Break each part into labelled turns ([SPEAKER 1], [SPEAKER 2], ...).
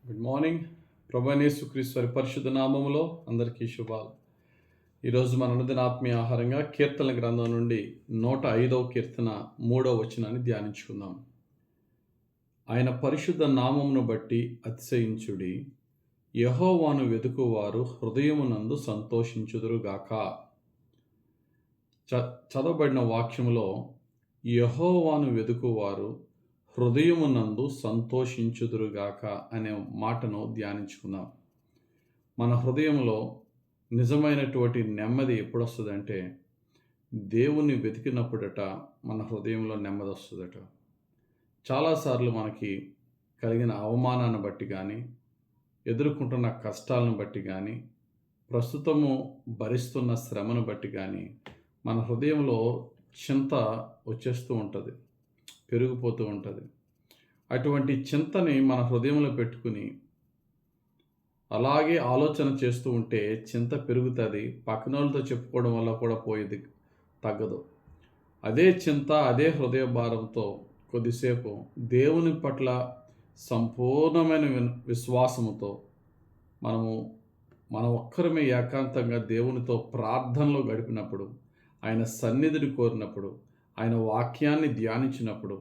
[SPEAKER 1] Good morning. ప్రభువైన యేసుక్రీస్తు వారి పరిశుద్ధ నామములో అందరికీ శుభాలు. ఈరోజు మన అనుదిన ఆత్మీయ ఆహారంగా కీర్తనల గ్రంథం నుండి 105వ కీర్తన 3వ వచనాన్ని ధ్యానించుకుందాం. ఆయన పరిశుద్ధ నామమును బట్టి అతిశయించుడి, యెహోవాను వెదుకువారు హృదయమునందు సంతోషించుదురుగాక. చదవబడిన వాక్యములో యెహోవాను వెదుకువారు హృదయమునందు సంతోషించుదురుగాక అనే మాటను ధ్యానించుకుందాం. మన హృదయంలో నిజమైనటువంటి నెమ్మది ఎప్పుడు వస్తుందంటే, దేవుణ్ణి వెతికినప్పుడట మన హృదయంలో నెమ్మది వస్తుందట. చాలాసార్లు మనకి కలిగిన అవమానాన్ని బట్టి కానీ, ఎదుర్కొంటున్న కష్టాలను బట్టి కానీ, ప్రస్తుతము భరిస్తున్న శ్రమను బట్టి కానీ మన హృదయంలో చింత వచ్చేస్తూ ఉంటుంది, పెరిగిపోతూ ఉంటుంది. అటువంటి చింతని మన హృదయంలో పెట్టుకుని అలాగే ఆలోచన చేస్తూ ఉంటే చింత పెరుగుతుంది. పక్కనోళ్ళతో చెప్పుకోవడం వల్ల కూడా పోయేది తగ్గదు. అదే చింత, అదే హృదయ భారంతో కొద్దిసేపు దేవుని పట్ల సంపూర్ణమైన విశ్వాసముతో మన ఒక్కరమే ఏకాంతంగా దేవునితో ప్రార్థనలో గడిపినప్పుడు, ఆయన సన్నిధిని కోరినప్పుడు, ఆయన వాక్యాన్ని ధ్యానించినప్పుడు,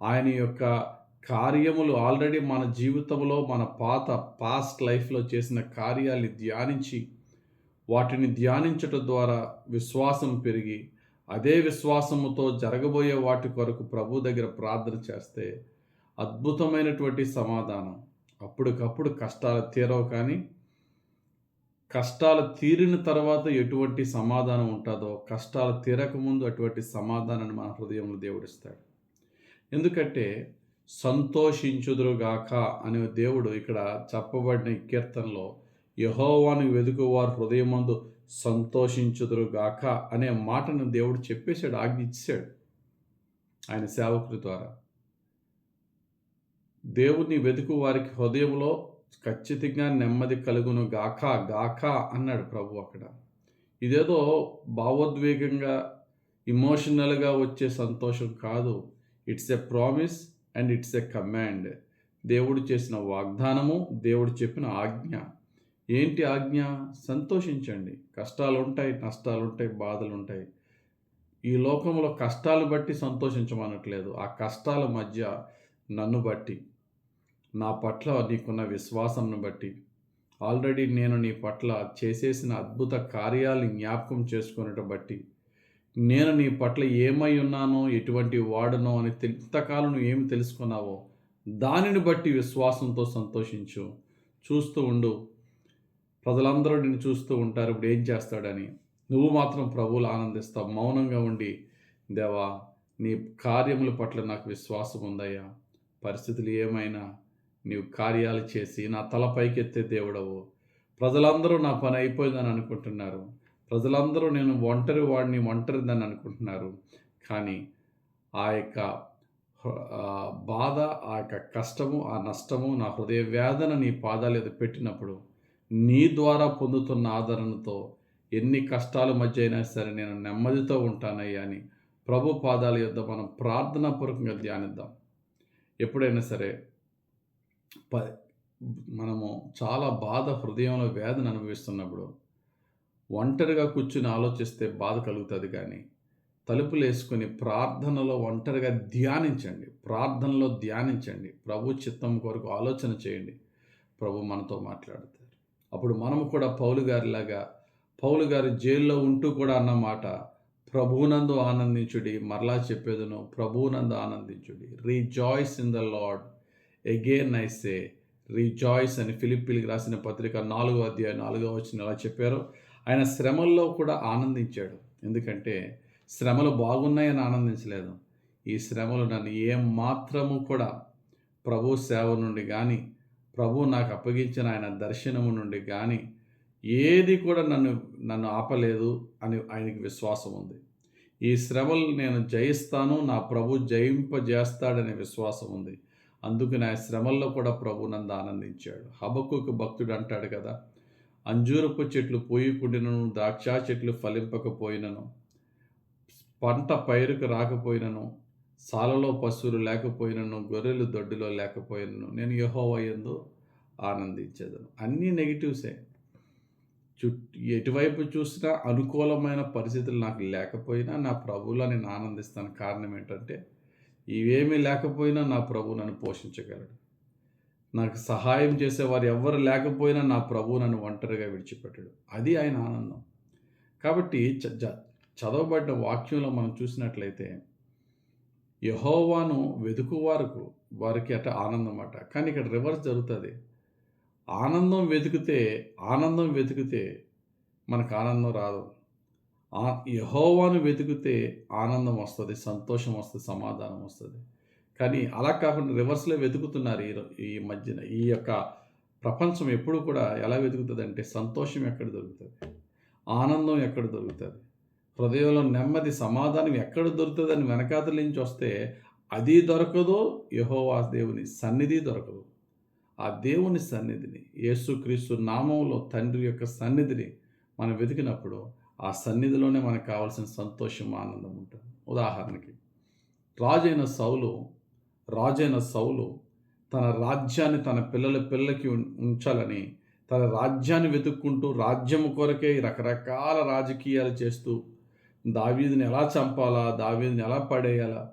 [SPEAKER 1] ఆయన యొక్క కార్యములు ఆల్రెడీ మన జీవితంలో మన పాస్ట్ లైఫ్లో చేసిన కార్యాన్ని ధ్యానించి, వాటిని ధ్యానించటం ద్వారా విశ్వాసం పెరిగి, అదే విశ్వాసముతో జరగబోయే వాటి కొరకు ప్రభు దగ్గర ప్రార్థన చేస్తే అద్భుతమైనటువంటి సమాధానం. అప్పటికప్పుడు కష్టాలు తీరవు, కానీ కష్టాలు తీరిన తర్వాత ఎటువంటి సమాధానం ఉంటుందో, కష్టాలు తీరకముందు అటువంటి సమాధానాన్ని మన హృదయంలో దేవుడిస్తాడు. ఎందుకంటే సంతోషించుదురుగాక అనే దేవుడు ఇక్కడ చెప్పబడిన ఈ కీర్తనలో యెహోవాను వెదుకువారు హృదయమందు సంతోషించుదురుగాక అనే మాటను దేవుడు చెప్పేశాడు, ఆజ్ఞ ఇచ్చాడు ఆయన సేవకుల ద్వారా. దేవుని వెతుకు వారికి హృదయంలో ఖచ్చితంగా నెమ్మది కలుగును గాక గాక అన్నాడు ప్రభు అక్కడ. ఇదేదో భావోద్వేగంగా ఇమోషనల్గా వచ్చే సంతోషం కాదు. It's a promise and it's a command. దేవుడు చేసిన వాగ్దానము, దేవుడు చెప్పిన ఆజ్ఞ. ఏంటి ఆజ్ఞ? సంతోషించండి. కష్టాలు ఉంటాయి, నష్టాలు ఉంటాయి, బాధలు ఉంటాయి. ఈ లోకంలో కష్టాలు బట్టి సంతోషించమనట్లేదు. ఆ కష్టాల మధ్య నన్ను బట్టి, నా పట్ల నీకున్న విశ్వాసంను బట్టి, ఆల్రెడీ నేను నీ పట్ల చేసేసిన అద్భుత కార్యాలని జ్ఞాపకం చేసుకునేట బట్టి, నేను నీ పట్ల ఏమై ఉన్నానో, ఎటువంటి వాడనో అని ఇంతకాలం నువ్వు ఏమి తెలుసుకున్నావో దానిని బట్టి విశ్వాసంతో సంతోషించు. చూస్తూ ఉండు, ప్రజలందరూ నిన్ను చూస్తూ ఉంటారు ఇప్పుడు ఏం చేస్తాడని. నువ్వు మాత్రం ప్రభువులు ఆనందిస్తావు. మౌనంగా ఉండి, దేవా నీ కార్యముల పట్ల నాకు విశ్వాసం ఉందయ్యా, పరిస్థితులు ఏమైనా నీవు కార్యాలు చేసి నా తల పైకెత్తే దేవుడవు. ప్రజలందరూ నా పని అయిపోయిందని అనుకుంటున్నారు. ప్రజలందరూ నేను ఒంటరిదని అనుకుంటున్నారు. కానీ ఆ యొక్క బాధ, ఆ యొక్క కష్టము, ఆ నష్టము, నా హృదయ వేదన నీ పాదాల మీద పెట్టినప్పుడు నీ ద్వారా పొందుతున్న ఆదరణతో ఎన్ని కష్టాల మధ్య అయినా సరే నేను నెమ్మదితో ఉంటానయ్యా అని ప్రభు పాదాల యొద్ద మనం ప్రార్థనాపూర్వకంగా ధ్యానిద్దాం. ఎప్పుడైనా సరే మనము చాలా బాధ, హృదయంలో వేదన అనుభవిస్తున్నప్పుడు ఒంటరిగా కూర్చుని ఆలోచిస్తే బాధ కలుగుతుంది. కానీ తలుపులు వేసుకొని ప్రార్థనలో ఒంటరిగా ధ్యానించండి. ప్రార్థనలో ధ్యానించండి. ప్రభు చిత్తం కొరకు ఆలోచన చేయండి. ప్రభు మనతో మాట్లాడతారు. అప్పుడు మనము కూడా పౌలు గారి జైల్లో ఉంటూ కూడా అన్నమాట, ప్రభువునందు ఆనందించుడి. మరలా చెప్పేదను, ప్రభువునందు ఆనందించుడి. Rejoice in the Lord, again I say rejoice అని ఫిలిప్పీలకు రాసిన పత్రిక 4వ అధ్యాయం 4వ వచనం ఎలా చెప్పారో, ఆయన శ్రమల్లో కూడా ఆనందించాడు. ఎందుకంటే శ్రమలు బాగున్నాయని ఆనందించలేదు. ఈ శ్రమలు నన్ను ఏం మాత్రము కూడా ప్రభు సేవ నుండి కానీ, ప్రభు నాకు అప్పగించిన ఆయన దర్శనము నుండి కానీ ఏది కూడా నన్ను ఆపలేదు అని ఆయనకి విశ్వాసం ఉంది. ఈ శ్రమలు నేను జయిస్తాను, నా ప్రభు జయింపజేస్తాడనే విశ్వాసం ఉంది. అందుకు నా శ్రమల్లో కూడా ప్రభు నందు ఆనందించాడు. హబక్కూకు భక్తుడు అంటాడు కదా, అంజూరపు చెట్లు పూయకుండినను, ద్రాక్ష చెట్లు ఫలింపకపోయినను, పంట పైరుకు రాకపోయినను, సాలలో పశువులు లేకపోయినను, గొర్రెలు దొడ్డిలో లేకపోయినను, నేను యెహోవా యందు ఆనందించేదను. అన్నీ నెగిటివ్సే. ఎటువైపు చూసినా అనుకూలమైన పరిస్థితులు నాకు లేకపోయినా నా ప్రభువులో నేను ఆనందిస్తాను. కారణం ఏంటంటే, ఇవేమీ లేకపోయినా నా ప్రభువు నన్ను పోషించగలడు. నాకు సహాయం చేసేవారు ఎవ్వరు లేకపోయినా నా ప్రభువు నన్ను ఒంటరిగా విడిచిపెట్టడు. అది ఆయన ఆనందం. కాబట్టి చదవబడ్డ వాక్యంలో మనం చూసినట్లయితే, యెహోవాను వారికి అట ఆనందం అట. కానీ ఇక్కడ రివర్స్ జరుగుతుంది. ఆనందం వెతికితే మనకు ఆనందం రాదు. యెహోవాను వెతికితే ఆనందం వస్తుంది, సంతోషం వస్తుంది, సమాధానం వస్తుంది. కానీ అలా కాకుండా రివర్స్‌లో వెతుకుతున్నారు ఈ మధ్యన. ఈ యొక్క ప్రపంచం ఎప్పుడు కూడా ఎలా వెతుకుతుందంటే, సంతోషం ఎక్కడ దొరుకుతుంది, ఆనందం ఎక్కడ దొరుకుతుంది, హృదయంలో నెమ్మది, సమాధానం ఎక్కడ దొరుకుతుందని వెనకాతల నుంచి వస్తే అది దొరకదు. యెహోవా దేవుని సన్నిధి దొరకదు. ఆ దేవుని సన్నిధిని, యేసుక్రీస్తు నామములో తండ్రి యొక్క సన్నిధిని మనం వెతికినప్పుడు ఆ సన్నిధిలోనే మనకు కావాల్సిన సంతోషం, ఆనందం ఉంటుంది. ఉదాహరణకి రాజైన సౌలు తన రాజ్యాన్ని తన పిల్లలకి ఉంచాలని తన రాజ్యాన్ని వెతుక్కుంటూ రాజ్యం కొరకే రకరకాల రాజకీయాలు చేస్తూ దావీదుని ఎలా చంపాలా, దావీదుని ఎలా పడేయాలా,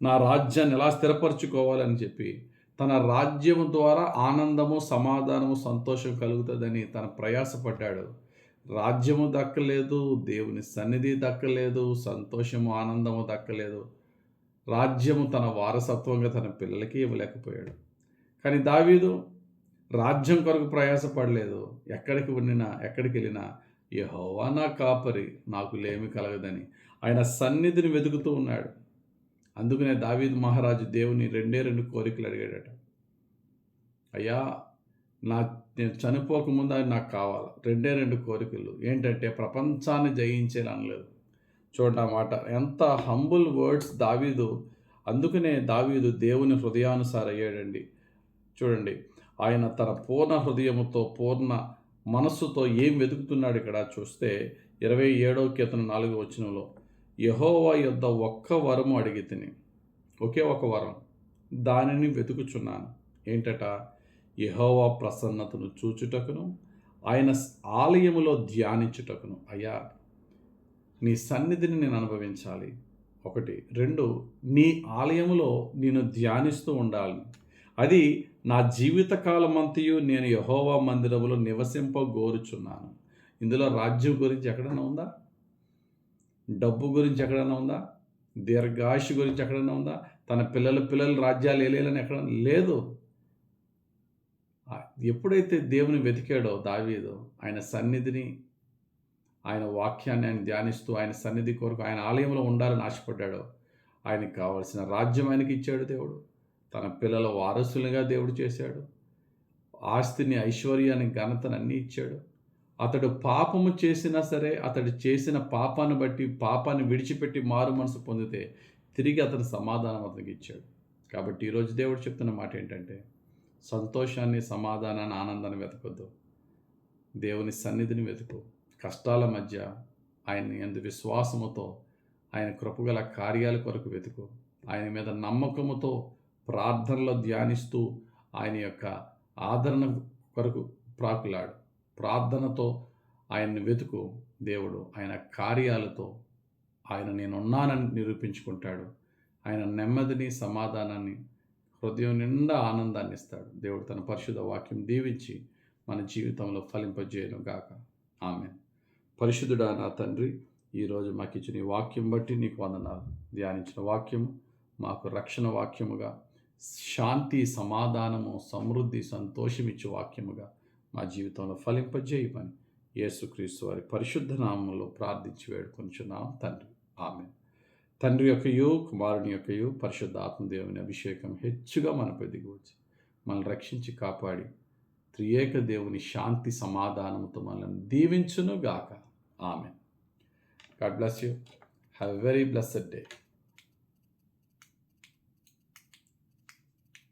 [SPEAKER 1] నా రాజ్యాన్ని ఎలా స్థిరపరచుకోవాలని చెప్పి తన రాజ్యం ద్వారా ఆనందము, సమాధానము, సంతోషం కలుగుతుందని తన ప్రయాసపడ్డాడు. రాజ్యము దక్కలేదు, దేవుని సన్నిధి దక్కలేదు, సంతోషము, ఆనందము దక్కలేదు. రాజ్యము తన వారసత్వంగా తన పిల్లలకి ఇవ్వలేకపోయాడు. కానీ దావీదు రాజ్యం కొరకు ప్రయాసపడలేదు. ఎక్కడికి వెళ్ళినా యెహోవా నా కాపరి, నాకు లేమి కలగదని ఆయన సన్నిధిని వెతుకుతూ ఉన్నాడు. అందుకనే దావీదు మహారాజు దేవుని 2 కోరికలు అడిగాడట. అయ్యా, నేను చనిపోకముందు ఆయన నాకు కావాలి. 2 కోరికలు ఏంటంటే, ప్రపంచాన్ని జయించేలా అనలేదు. చూడండి ఆ మాట, ఎంత హంబుల్ వర్డ్స్ దావీదు. అందుకనే దావీదు దేవుని హృదయానుసార అయ్యాడండి. చూడండి, ఆయన తన పూర్ణ హృదయముతో, పూర్ణ మనస్సుతో ఏం వెతుకుతున్నాడు ఇక్కడ చూస్తే 27వ కీర్తన 4వ వచనంలో, యెహోవా యొద్ద ఒక్క వరము అడిగితిని, ఒకే ఒక వరం, దానిని వెతుకుచున్నాను. ఏంటట? యెహోవా ప్రసన్నతను చూచుటకును, ఆయన ఆలయములో ధ్యానించుటకును. అయ్యా, నీ సన్నిధిని నేను అనుభవించాలి. 1. 2, నీ ఆలయములో నేను ధ్యానిస్తూ ఉండాలి. అది నా జీవితకాలమంతయు నేను యెహోవా మందిరములో నివసింపగోరుచున్నాను. ఇందులో రాజ్యం గురించి ఎక్కడైనా ఉందా? డబ్బు గురించి ఎక్కడైనా ఉందా? దీర్ఘాయుషు గురించి ఎక్కడైనా ఉందా? తన పిల్లలు రాజ్యాలు ఏలేయాలని ఎక్కడ లేదు. ఎప్పుడైతే దేవుని వెతికాడో దావీదు, ఆయన సన్నిధిని, ఆయన వాక్యాన్ని ఆయన ధ్యానిస్తూ ఆయన సన్నిధి కొరకు ఆయన ఆలయంలో ఉండాలని ఆశపడ్డాడో, ఆయనకి కావాల్సిన రాజ్యం ఆయనకి ఇచ్చాడు దేవుడు. తన పిల్లల వారసులుగా దేవుడు చేశాడు. ఆస్తిని, ఐశ్వర్యాన్ని, ఘనతను అన్నీ ఇచ్చాడు. అతడు పాపము చేసినా సరే, అతడు చేసిన పాపాన్ని బట్టి పాపాన్ని విడిచిపెట్టి మారు మనసు పొందితే తిరిగి అతని సమాధానం అతనికి ఇచ్చాడు. కాబట్టి ఈరోజు దేవుడు చెప్తున్న మాట ఏంటంటే, సంతోషాన్ని, సమాధానాన్ని, ఆనందాన్ని వెతకొద్దు. దేవుని సన్నిధిని వెతుకు. కష్టాల మధ్య ఆయన్ని యందు విశ్వాసముతో, ఆయన కృపగల కార్యాల కొరకు వెతుకు. ఆయన మీద నమ్మకముతో ప్రార్థనలో ధ్యానిస్తూ ఆయన యొక్క ఆదరణ కొరకు ప్రాకులాడు. ప్రార్థనతో ఆయన్ని వెతుకు. దేవుడు ఆయన కార్యాలతో ఆయన నేనున్నానని నిరూపించుకుంటాడు. ఆయన నెమ్మదిని, సమాధానాన్ని, హృదయం నిండా ఆనందాన్ని ఇస్తాడు. దేవుడు తన పరిశుద్ధ వాక్యం దీవించి మన జీవితంలో ఫలింపజేయను గాక. ఆమేన్. పరిశుద్ధుడా నా తండ్రి, ఈరోజు మాకు ఇచ్చిన ఈ వాక్యం బట్టి నీకు వందనాలు. ధ్యానించిన వాక్యము మాకు రక్షణ వాక్యముగా, శాంతి, సమాధానము, సమృద్ధి, సంతోషం ఇచ్చే వాక్యముగా మా జీవితంలో ఫలింపజేయమని యేసుక్రీస్తు వారి పరిశుద్ధ నామములో ప్రార్థించి వేడుకొనుచున్నాం తండ్రి. ఆమేన్. తండ్రి యొక్కయు, కుమారుని యొక్కయు, పరిశుద్ధ ఆత్మదేవుని అభిషేకం హెచ్చుగా మనపై దిగివచ్చి మనల్ని రక్షించి కాపాడి త్రియేక దేవుని శాంతి సమాధానముతో మనల్ని దీవించును గాక. ఆమేన్. God bless you. Have a very blessed day.